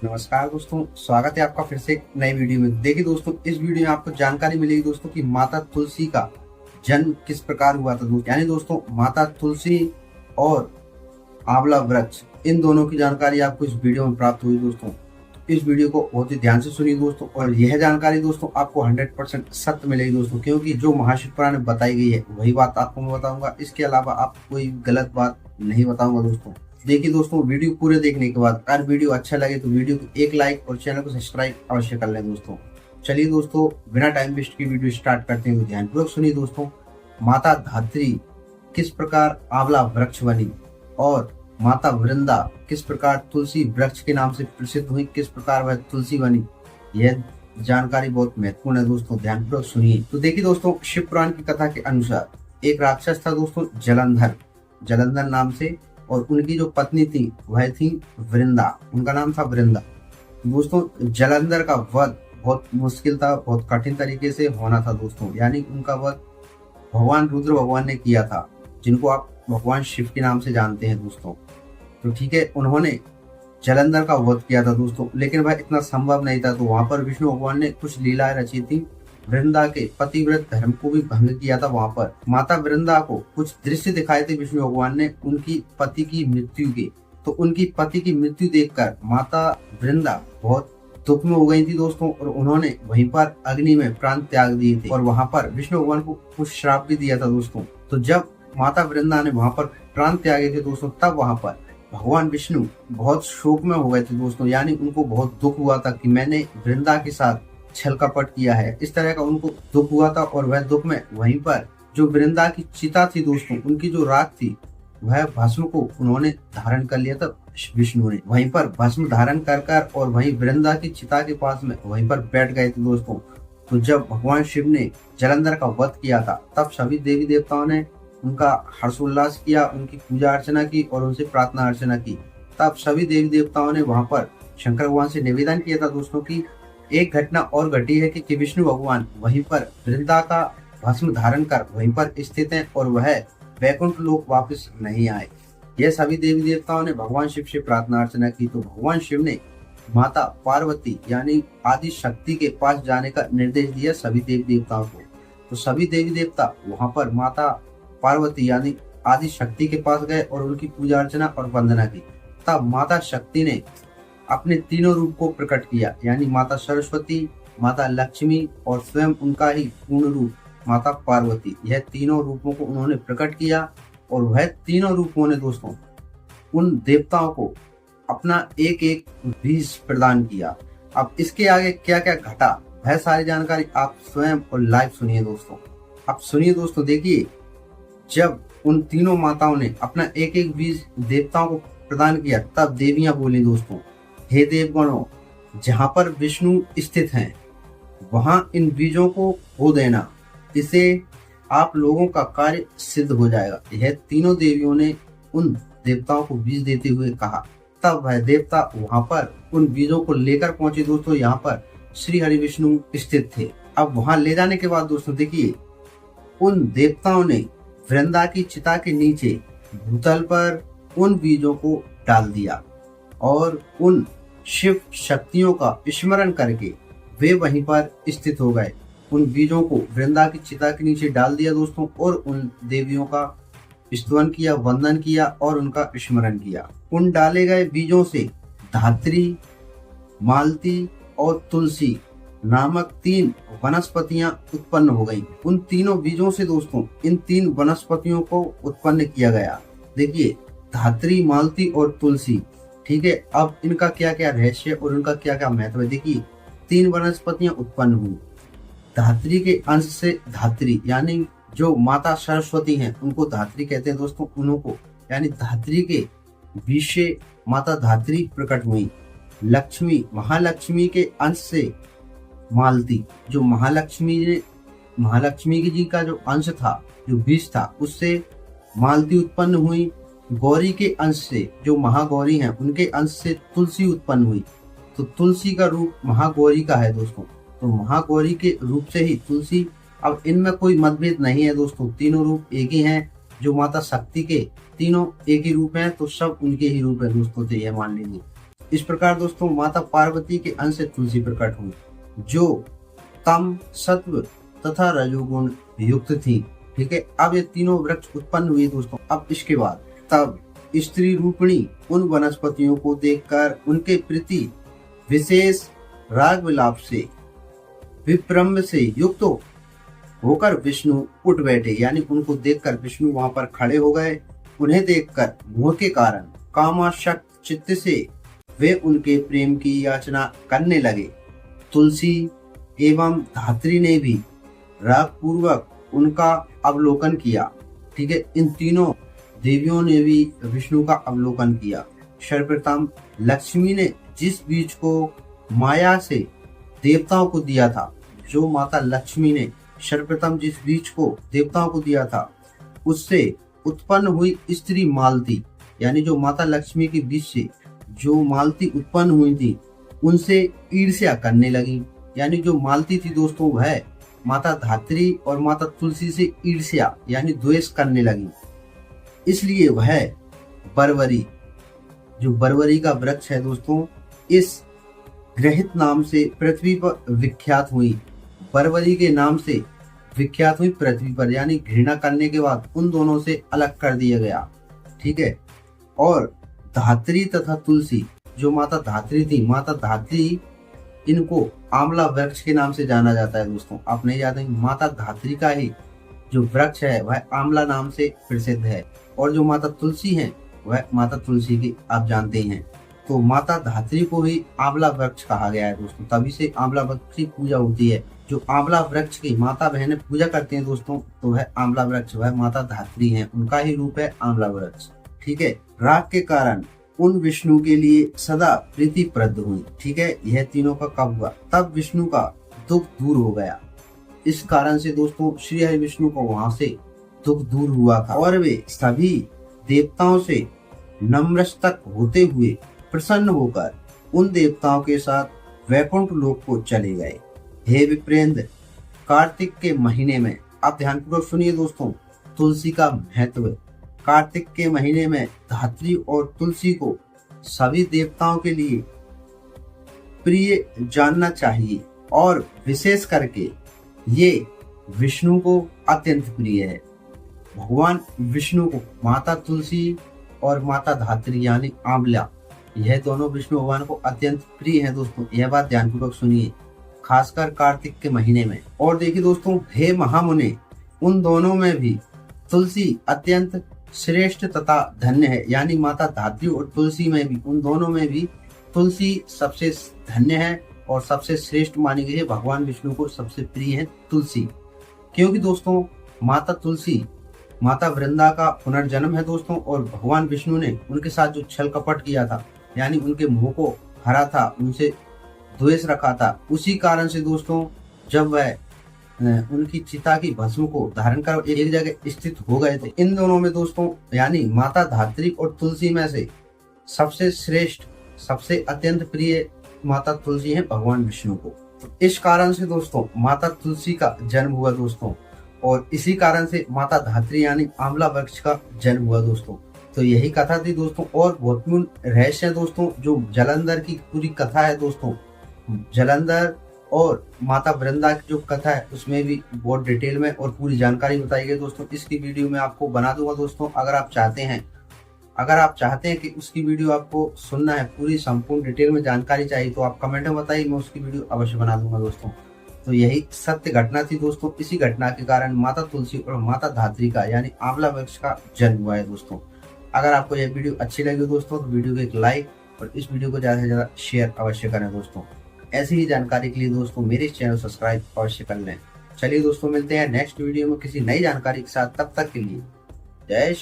नमस्कार दोस्तों, स्वागत है आपका फिर से एक नई वीडियो में। देखिए दोस्तों, इस वीडियो में आपको जानकारी मिलेगी दोस्तों कि माता तुलसी का जन्म किस प्रकार हुआ था दोस्तों। यानी दोस्तों, माता तुलसी और आंवला वृक्ष, इन दोनों की जानकारी आपको इस वीडियो में प्राप्त हुई दोस्तों। इस वीडियो को बहुत ही ध्यान से सुनिए दोस्तों, और यह जानकारी दोस्तों आपको 100% सत्य मिलेगी दोस्तों, क्योंकि जो महाशिव पुराण में बताई गई है वही बात आपको मैं बताऊंगा। इसके अलावा आपको कोई गलत बात नहीं बताऊंगा दोस्तों। देखिए दोस्तों, वीडियो पूरे देखने के बाद अगर वीडियो अच्छा लगे तो वीडियो को एक लाइक और चैनल को सब्सक्राइब अवश्य कर लें दोस्तों। चलिए दोस्तों, बिना टाइम वेस्ट की वीडियो स्टार्ट करते हैं। ध्यानपूर्वक सुनिए दोस्तों। माता धात्री किस प्रकार आंवला वृक्ष बनी, और माता वृंदा किस प्रकार तुलसी वृक्ष के नाम से प्रसिद्ध हुई, किस प्रकार वह तुलसी बनी, यह जानकारी बहुत महत्वपूर्ण है दोस्तों। ध्यानपूर्वक सुनिए। तो देखिए दोस्तों, शिव पुराण की कथा के अनुसार एक राक्षस था दोस्तों, जलंधर नाम से, और उनकी जो पत्नी थी वह थी वृंदा, उनका नाम था वृंदा। दोस्तों, जलंधर का वध बहुत मुश्किल था, बहुत कठिन तरीके से होना था दोस्तों। यानी उनका वध भगवान रुद्र भगवान ने किया था, जिनको आप भगवान शिव के नाम से जानते हैं दोस्तों। तो ठीक है, उन्होंने जलंधर का वध किया था दोस्तों, लेकिन वह इतना संभव नहीं था। तो वहां पर विष्णु भगवान ने कुछ लीलाएं रची थी। वृंदा के पतिव्रत धर्म को भी भंग किया था। वहां पर माता वृंदा को कुछ दृश्य दिखाए थे विष्णु भगवान ने उनकी पति की मृत्यु के। तो उनकी पति की मृत्यु देखकर माता वृंदा बहुत दुख में हो गई थी दोस्तों, और उन्होंने वहीं पर अग्नि में प्राण त्याग दिए थे, और वहां पर विष्णु भगवान को कुछ श्राप भी दिया था दोस्तों। तो जब माता वृंदा ने वहां पर प्राण त्यागे थे दोस्तों, तब वहां पर भगवान विष्णु बहुत शोक में हो गए थे दोस्तों। यानी उनको बहुत दुख हुआ था कि मैंने वृंदा के साथ छल कपट किया है, इस तरह का उनको दुख हुआ था। और वह दुख में वहीं पर जो वृंदा की चिता थी दोस्तों, उनकी जो राख थी, वह भस्म को उन्होंने धारण कर लिया था विष्णु ने। वहीं पर भस्म धारण कर और वहीं वृंदा की चिता के पास में वहीं पर बैठ गए थे दोस्तों। तो जब भगवान शिव ने जलंधर का वध किया था, तब सभी देवी देवताओं ने उनका हर्षोल्लास किया, उनकी पूजा अर्चना की और उनसे प्रार्थना अर्चना की। तब सभी देवी देवताओं ने वहां पर शंकर भगवान से निवेदन किया था दोस्तों की एक घटना और घटी है कि विष्णु भगवान वहीं पर वृंदा का भस्म धारण कर वहीं पर स्थित हैं, और वह वैकुंठ लोक वापस नहीं आए। यह सभी देवी देवताओं ने भगवान शिव से प्रार्थना अर्चना की। तो भगवान शिव ने माता पार्वती यानी आदि शक्ति के पास जाने का निर्देश दिया सभी देवी देवताओं को। तो सभी देवी देवता वहां पर माता पार्वती यानी आदि शक्ति के पास गए और उनकी पूजा अर्चना और वंदना की। तब माता शक्ति ने अपने तीनों रूप को प्रकट किया, यानी माता सरस्वती, माता लक्ष्मी और स्वयं उनका ही पूर्ण रूप माता पार्वती। यह तीनों रूपों को उन्होंने प्रकट किया, और वह तीनों रूपों ने दोस्तों उन देवताओं को अपना एक एक बीज प्रदान किया। अब इसके आगे क्या क्या घटा, वह सारी जानकारी आप स्वयं और लाइव सुनिए दोस्तों। आप सुनिए दोस्तों। देखिए, जब उन तीनों माताओं ने अपना एक एक बीज देवताओं को प्रदान किया, तब देवियां बोली दोस्तों, हे देवगणों, जहां पर विष्णु स्थित हैं वहां इन बीजों को बो देना, इससे आप लोगों का कार्य सिद्ध हो जाएगा। यह तीनों देवियों ने उन देवताओं को बीज देते हुए कहा। तब वह देवता वहां पर उन बीजों को लेकर पहुंचे दोस्तों। यहाँ पर श्री हरि विष्णु स्थित थे। अब वहां ले जाने के बाद दोस्तों देखिए, उन देवताओं ने वृंदा की चिता के नीचे भूतल पर उन बीजों को डाल दिया, और उन शिव शक्तियों का स्मरण करके वे वहीं पर स्थित हो गए। उन बीजों को वृंदा की चिता के नीचे डाल दिया दोस्तों, और उन देवियों का स्तवन किया, वंदन किया और उनका स्मरण किया। उन डाले गए बीजों से धात्री, मालती और तुलसी नामक तीन वनस्पतियां उत्पन्न हो गई। उन तीनों बीजों से दोस्तों इन तीन वनस्पतियों को उत्पन्न किया गया। देखिए, धात्री, मालती और तुलसी। ठीक है, अब इनका क्या क्या रहस्य और उनका क्या क्या महत्व है। देखिए, तीन वनस्पतियां उत्पन्न हुई। धात्री के अंश से धात्री यानी जो माता सरस्वती हैं उनको धात्री कहते हैं दोस्तों, उनको यानी धात्री के बीज से माता धात्री प्रकट हुई। लक्ष्मी, महालक्ष्मी के अंश से मालती, जो महालक्ष्मी जी का जो अंश था, जो बीज था, उससे मालती उत्पन्न हुई। गौरी के अंश से, जो महागौरी हैं, उनके अंश से तुलसी उत्पन्न हुई। तो तुलसी का रूप महागौरी का है दोस्तों। तो महागौरी के रूप से ही तुलसी। अब इनमें कोई मतभेद नहीं है दोस्तों, तीनों रूप एक ही हैं। जो माता शक्ति के तीनों एक ही रूप हैं, तो सब उनके ही रूप है दोस्तों, तो यह मान लीजिए। इस प्रकार दोस्तों माता पार्वती के अंश से तुलसी प्रकट हुई, जो तम, सत्व तथा रजोगुण युक्त थी। ठीक है, अब ये तीनों वृक्ष उत्पन्न हुए दोस्तों। अब इसके बाद तब स्त्री रूपिणी उन वनस्पतियों को देखकर उनके प्रति विशेष राग विलाप से विप्रम्भ से युक्त होकर विष्णु उठ बैठे, यानी उनको देखकर विष्णु वहां पर खड़े हो गए। उन्हें देखकर मोह के कारण कामाशक्त चित्त से वे उनके प्रेम की याचना करने लगे। तुलसी एवं धात्री ने भी राग पूर्वक उनका अवलोकन किया। ठीक है, इन तीनों देवियों ने भी विष्णु का अवलोकन किया। सर्वप्रथम लक्ष्मी ने जिस बीज को माया से देवताओं को दिया था, जो माता लक्ष्मी ने सर्वप्रथम जिस बीज को देवताओं को दिया था, उससे उत्पन्न हुई स्त्री मालती, यानी जो माता लक्ष्मी के बीज से जो मालती उत्पन्न हुई थी, उनसे ईर्ष्या करने लगी। यानी जो मालती थी दोस्तों, वह माता धात्री और माता तुलसी से ईर्ष्या यानी द्वेष करने लगी। इसलिए वह बरवरी, जो बरवरी का वृक्ष है दोस्तों, इस ग्रहित नाम से पृथ्वी पर विख्यात हुई। बरवरी के नाम से विख्यात हुई पृथ्वी पर, यानी घृणा करने के बाद उन दोनों से अलग कर दिया गया। ठीक है, और धात्री तथा तुलसी, जो माता धात्री थी, माता धात्री इनको आंवला वृक्ष के नाम से जाना जाता है दोस्तों। आप नहीं जानते, माता धात्री का ही जो वृक्ष है वह आंवला नाम से प्रसिद्ध है, और जो माता तुलसी है वह माता तुलसी की आप जानते हैं। तो माता धात्री को ही आंवला वृक्ष कहा गया है दोस्तों, तभी से आंवला वृक्ष की पूजा होती है। जो आंवला वृक्ष की माता बहनें पूजा करती हैं दोस्तों, तो वह आंवला वृक्ष वह माता धात्री है, उनका ही रूप है आंवला वृक्ष। ठीक है, राग के कारण उन विष्णु के लिए सदा प्रीतिप्रद हुई। ठीक है, यह तीनों का कब हुआ? तब विष्णु का दुख दूर हो गया। इस कारण से दोस्तों श्री हरि विष्णु को वहां से दुख दूर हुआ था, और वे सभी देवताओं से नम्रस्तक होते हुए प्रसन्न होकर उन देवताओं के साथ वैकुंठ लोक को चले गए। हे विप्रेंद्र, कार्तिक के महीने में, आप ध्यानपूर्वक सुनिए दोस्तों तुलसी का महत्व। कार्तिक के महीने में धात्री और तुलसी को सभी देवताओं के लिए प्रिय जानना चाहिए, और विशेष करके ये विष्णु को अत्यंत प्रिय है। भगवान विष्णु को माता तुलसी और माता धात्री यानी आंवला, यह दोनों विष्णु भगवान को अत्यंत प्रिय है दोस्तों। यह बात ध्यानपूर्वक सुनिए, खासकर कार्तिक के महीने में। और देखिए दोस्तों, हे महामुने, उन दोनों में भी तुलसी अत्यंत श्रेष्ठ तथा धन्य है, यानी माता धात्री और तुलसी में भी, उन दोनों में भी तुलसी सबसे धन्य है और सबसे श्रेष्ठ मानी गई है। भगवान विष्णु को सबसे प्रिय है तुलसी, क्योंकि दोस्तों माता तुलसी माता वृंदा का पुनर्जन्म है दोस्तों, और भगवान विष्णु ने उनके साथ जो छल कपट किया था, यानी उनके मोह को हरा था, उनसे द्वेष रखा था, उसी कारण से दोस्तों जब वह उनकी चिता की भस्म को धारण कर एक जगह स्थित हो गए थे। इन दोनों में दोस्तों यानी माता धात्री और तुलसी में से सबसे श्रेष्ठ, सबसे अत्यंत प्रिय माता तुलसी है भगवान विष्णु को। तो इस कारण से दोस्तों माता तुलसी का जन्म हुआ दोस्तों, और इसी कारण से माता धात्री यानी आंवला वृक्ष का जन्म हुआ दोस्तों। तो यही कथा थी दोस्तों, और महत्वपूर्ण रहस्य है दोस्तों, जो जलंधर की पूरी कथा है दोस्तों। जलंधर और माता वृंदा की जो कथा है उसमें भी बहुत डिटेल में और पूरी जानकारी बताई गई दोस्तों। इसकी वीडियो मैं आपको बना दूंगा दोस्तों। अगर आप चाहते हैं कि उसकी वीडियो आपको सुनना है, पूरी संपूर्ण डिटेल में जानकारी चाहिए, तो आप कमेंट में बताइए, मैं उसकी वीडियो अवश्य बना दूंगा दोस्तों। तो यही सत्य घटना थी दोस्तों। इसी घटना के कारण माता तुलसी और माता धात्री का यानी आंवला वृक्ष का जन्म हुआ है दोस्तों। अगर आपको यह वीडियो अच्छी लगी दोस्तों, तो वीडियो को एक लाइक और इस वीडियो को ज्यादा से ज्यादा शेयर अवश्य करें दोस्तों। ऐसी ही जानकारी के लिए दोस्तों मेरे इस चैनल सब्सक्राइब अवश्य कर लें। चलिए दोस्तों, मिलते हैं नेक्स्ट वीडियो में किसी नई जानकारी के साथ। तब तक के लिए जय श्री